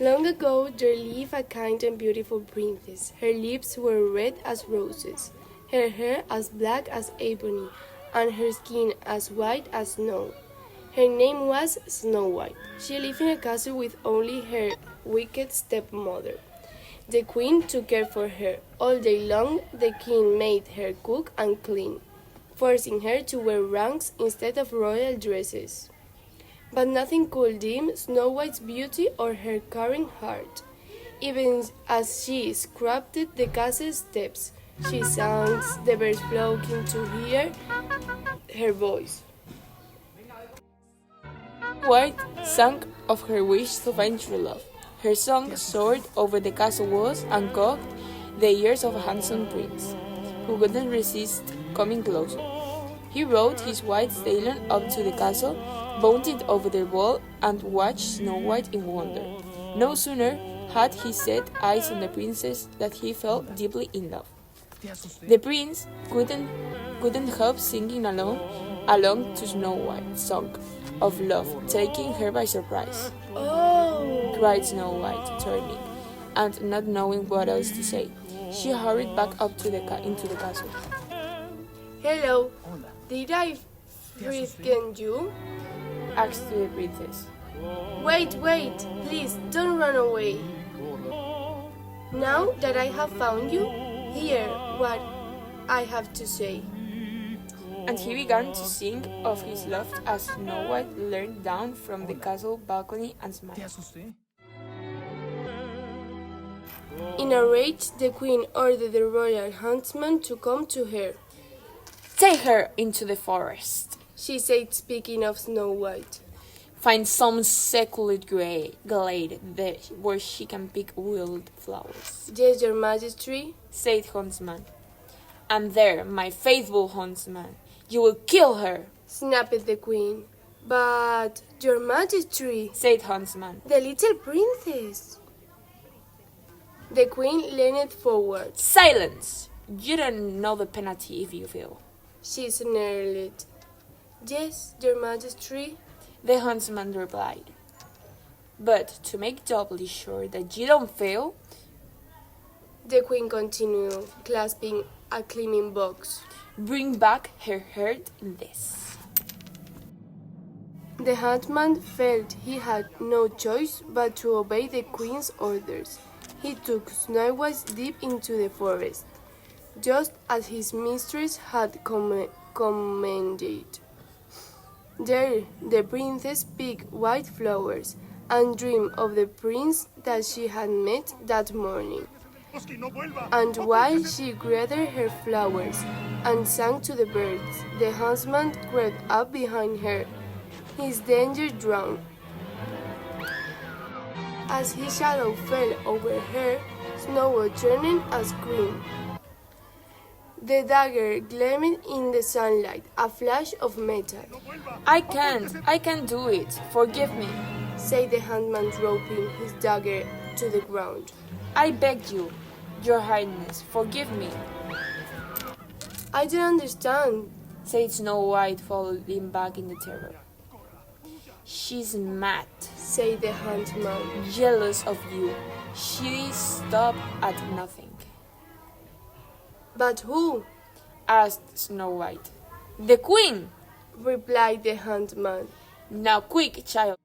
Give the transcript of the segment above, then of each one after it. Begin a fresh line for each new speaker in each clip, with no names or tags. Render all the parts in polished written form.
Long ago there lived a kind and beautiful princess. Her lips were red as roses, her hair as black as ebony, and her skin as white as snow. Her name was Snow White. She lived in a castle with only her wicked stepmother. The queen took care for her. All day long the king made her cook and clean, forcing her to wear rags instead of royal dresses. But nothing could dim Snow White's beauty or her caring heart. Even as she scrubbed the castle steps, she sang, the birds flocking to hear her voice.
White sang of her wish to find true love. Her song soared over the castle walls and caught the ears of a handsome prince, who couldn't resist coming closer. He rode his white stallion up to the castle, bounded over the wall, and watched Snow White in wonder. No sooner had he set eyes on the princess than he fell deeply in love. The prince couldn't help singing along to Snow White's song of love, taking her by surprise.
"Oh!"
cried Snow White, turning, and not knowing what else to say. She hurried back up to into the castle.
"Hello, did I frighten you?"
asked the princess.
Wait, please don't run away. Now that I have found you, hear what I have to say."
And he began to sing of his love as Snow White leaned down from the castle balcony and smiled.
In a rage, the queen ordered the royal huntsman to come to her.
"Take her into the forest,"
she said, speaking of Snow White.
"Find some secluded glade there where she can pick wild flowers."
"Yes, your majesty,"
said Huntsman. "And there, my faithful huntsman, you will kill her,"
snapped the queen. "But, your majesty,"
said Huntsman,
"the little princess." The queen leaned forward.
"Silence! You don't know the penalty if you fail,"
she snarled. "Yes, your majesty,"
the huntsman replied. "But to make doubly sure that you don't fail,"
the queen continued, clasping a climbing box,
"bring back her heart in this."
The huntsman felt he had no choice but to obey the queen's orders. He took Snow White deep into the forest, just as his mistress had commanded. There the princess picked white flowers and dreamed of the prince that she had met that morning. And while she gathered her flowers and sang to the birds, the huntsman crept up behind her, his danger drawn. As his shadow fell over her, Snow White turned and screamed. The dagger gleamed in the sunlight, a flash of metal.
I can't do it. Forgive me,"
said the huntsman, dropping his dagger to the ground.
"I beg you, your highness, forgive me,"
"I don't understand,"
said Snow White, falling back in the terror. "She's mad,"
said the huntsman.
"jealous of you. She stopped at nothing."
"But who?"
asked Snow White. "The queen,"
replied the huntsman.
"Now quick, child."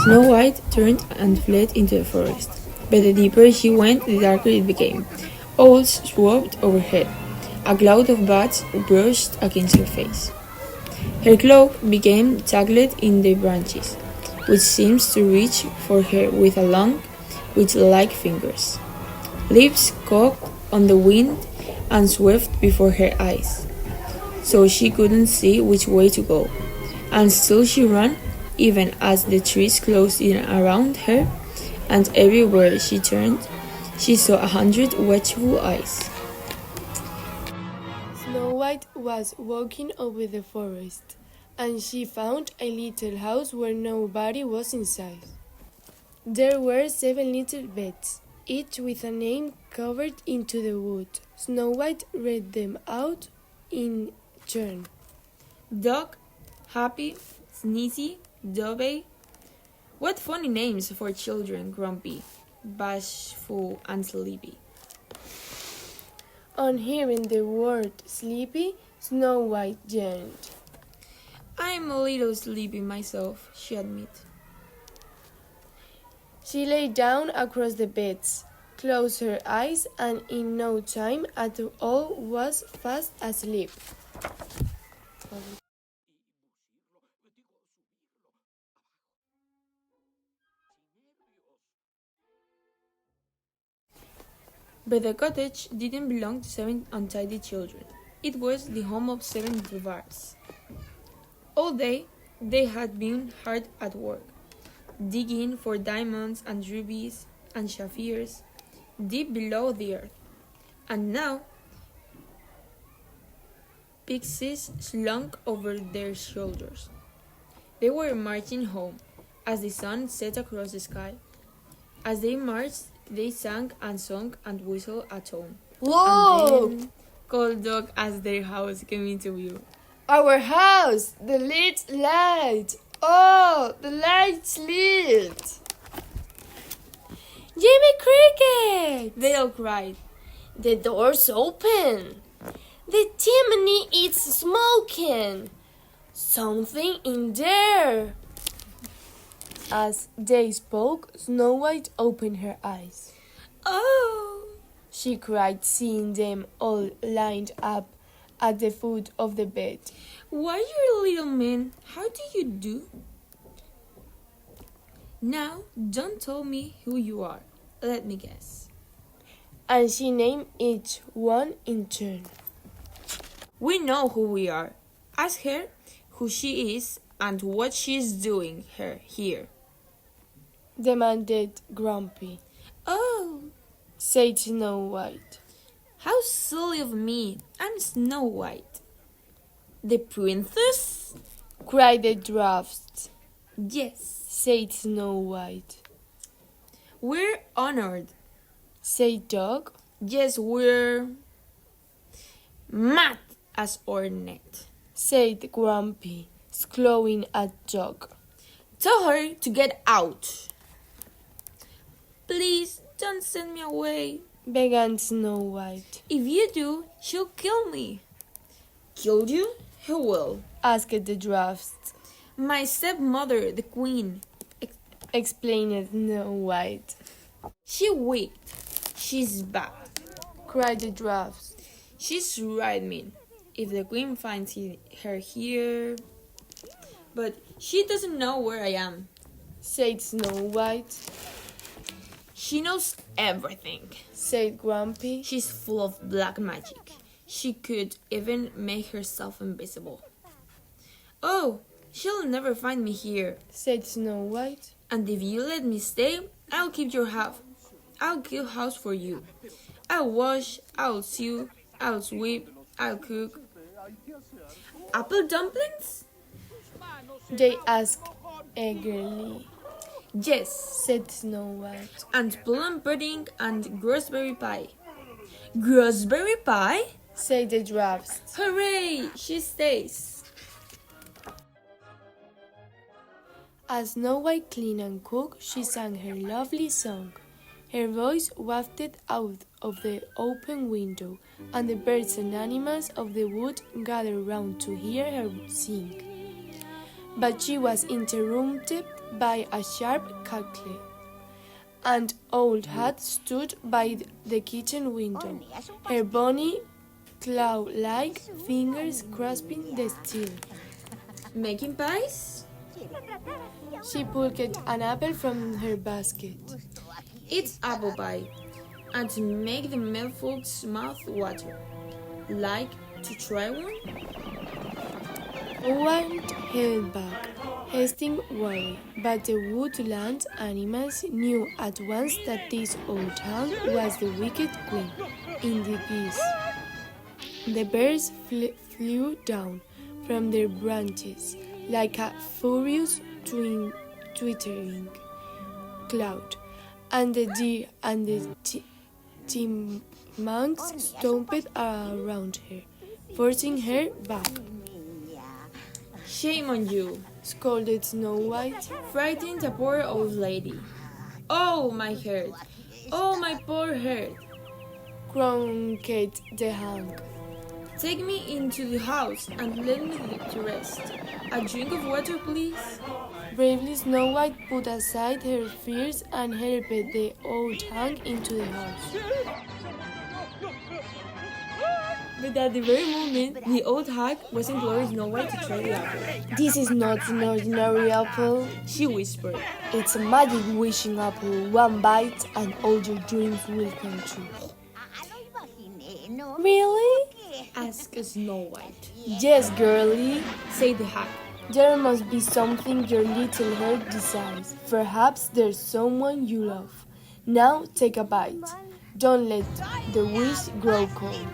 Snow White turned and fled into the forest, but the deeper she went, the darker it became. Owls swooped overhead. A cloud of bats brushed against her face. Her cloak became tangled in the branches, which seemed to reach for her with a long, witch-like fingers. Leaves caught on the wind and swept before her eyes, so she couldn't see which way to go. And still she ran, even as the trees closed in around her, and everywhere she turned, she saw 100 watchful eyes.
Snow White was walking over the forest, and she found a little house where nobody was inside. There were 7 little beds, each with a name carved into the wood. Snow White read them out in turn.
Dog, Happy, Sneezy, Dovey, What funny names for children, Grumpy, Bashful, and Sleepy.
On hearing the word sleepy, Snow White yearned.
I'm a little sleepy myself, she admitted.
She lay down across the beds, closed her eyes, and in no time at all was fast asleep.
But the cottage didn't belong to 7 untidy children. It was the home of 7 dwarfs. All day they had been hard at work, digging for diamonds and rubies and sapphires deep below the earth. And now pixies slunk over their shoulders. They were marching home as the sun set across the sky. As they marched, they sang and sung and whistled a tone.
Whoa!
And then called dog as their house came into view.
Our house! The lights light! Oh, the lights lit! Jimmy Cricket!
They all cried.
The door's open! The chimney is smoking! Something in there! As they spoke, Snow White opened her eyes.
Oh!
She cried, seeing them all lined up at the foot of the bed.
Why, you little man, how do you do? Now, don't tell me who you are. Let me guess.
And she named each one in turn.
We know who we are. Ask her who she is and what she is doing here.
Demanded Grumpy.
Oh,
Said Snow White.
how silly of me. I'm Snow White. The princess?
Cried the dwarfs.
Yes.
Said Snow White.
We're honored.
Said Dog.
Yes, we're mad as hornet.
Said Grumpy, scowling at Dog.
Tell her to get out. Please don't send me away.
Began Snow White.
If you do, she'll kill me. Kill you? Who will?
Asked the dwarfs.
My stepmother, the queen.
Explained Snow White.
She weak. She's bad.
Cried the dwarfs.
She's right mean. If the queen finds her here... But she doesn't know where I am.
Said Snow White.
She knows everything.
Said Grumpy.
She's full of black magic. She could even make herself invisible. Oh, she'll never find me here.
Said Snow White.
And if you let me stay, I'll keep your house. I'll keep house for you. I'll wash, I'll sew, I'll sweep, I'll cook. Apple dumplings?
They asked eagerly.
Yes,
Said Snow White.
and plum pudding and gooseberry pie. Gooseberry pie?
Said the dwarfs.
Hooray! She stays.
As Snow White cleaned and cooked, she sang her lovely song. Her voice wafted out of the open window, and the birds and animals of the wood gathered round to hear her sing. But she was interrupted by a sharp cackle. An old hat stood by the kitchen window, her bony, claw-like fingers grasping the steel.
Making pies?
She pulled an apple from her basket.
It's apple pie. And to make the milkfolk's mouth water. Like to try one?
One held back, hasting worry, but the woodland animals knew at once that this old hag was the wicked queen in the geese. The birds flew down from their branches like a furious twittering cloud, and the deer and the chipmunks stomped around her, forcing her back.
Shame on you,
scolded Snow White.
frightened a poor old lady. Oh, my head! Oh, my poor head!
Croaked the hag.
Take me into the house and let me to rest. A drink of water, please.
Bravely Snow White put aside her fears and helped the old hag into the house.
But at the very moment, the old hag was imploring Snow White to try the apple.
This is not an ordinary apple.
She whispered.
It's a magic wishing apple. One bite and all your dreams will come true. Really?
Asked Snow White.
Yes, girlie.
Said the hag.
There must be something your little heart desires. Perhaps there's someone you love. Now take a bite. Don't let the wish grow cold.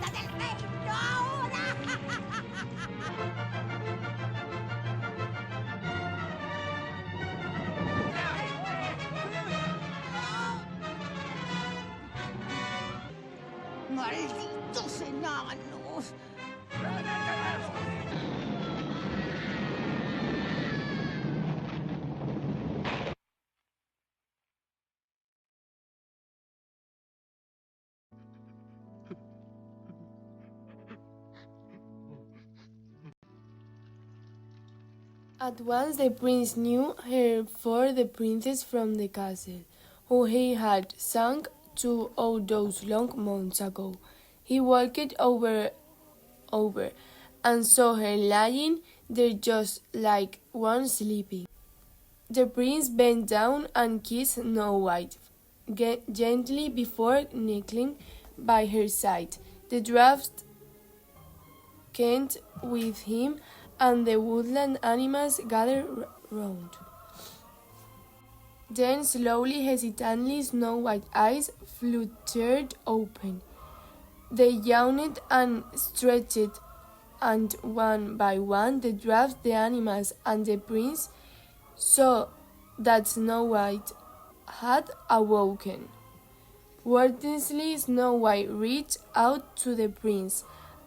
¡Malditos enanos!
At once the prince knew her for the princess from the castle, who he had sung to all those long months ago. He walked over and saw her lying there just like one sleeping. The prince bent down and kissed Snow White gently before kneeling by her side. The dwarfs came with him, and the woodland animals gathered round. Then slowly, hesitantly, Snow White's eyes fluttered open. They yawned and stretched, and one by one the dwarfs, the animals, and the prince saw that Snow White had awoken. Wordlessly, Snow White reached out to the prince,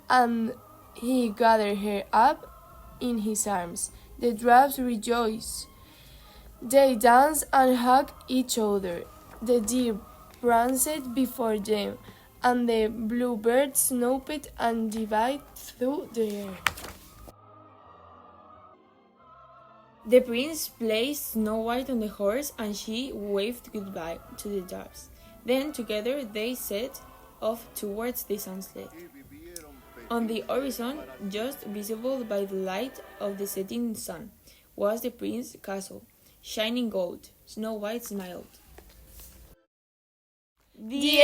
and he gathered her up in his arms. The dwarfs rejoiced. They danced and hugged each other. The deer pranced before them, and the bluebirds snapped and dived through the air.
The prince placed Snow White on the horse, and she waved goodbye to the dwarfs. Then together they set off towards the sunset. On the horizon, just visible by the light of the setting sun, was the prince's castle, shining gold. Snow White smiled.
The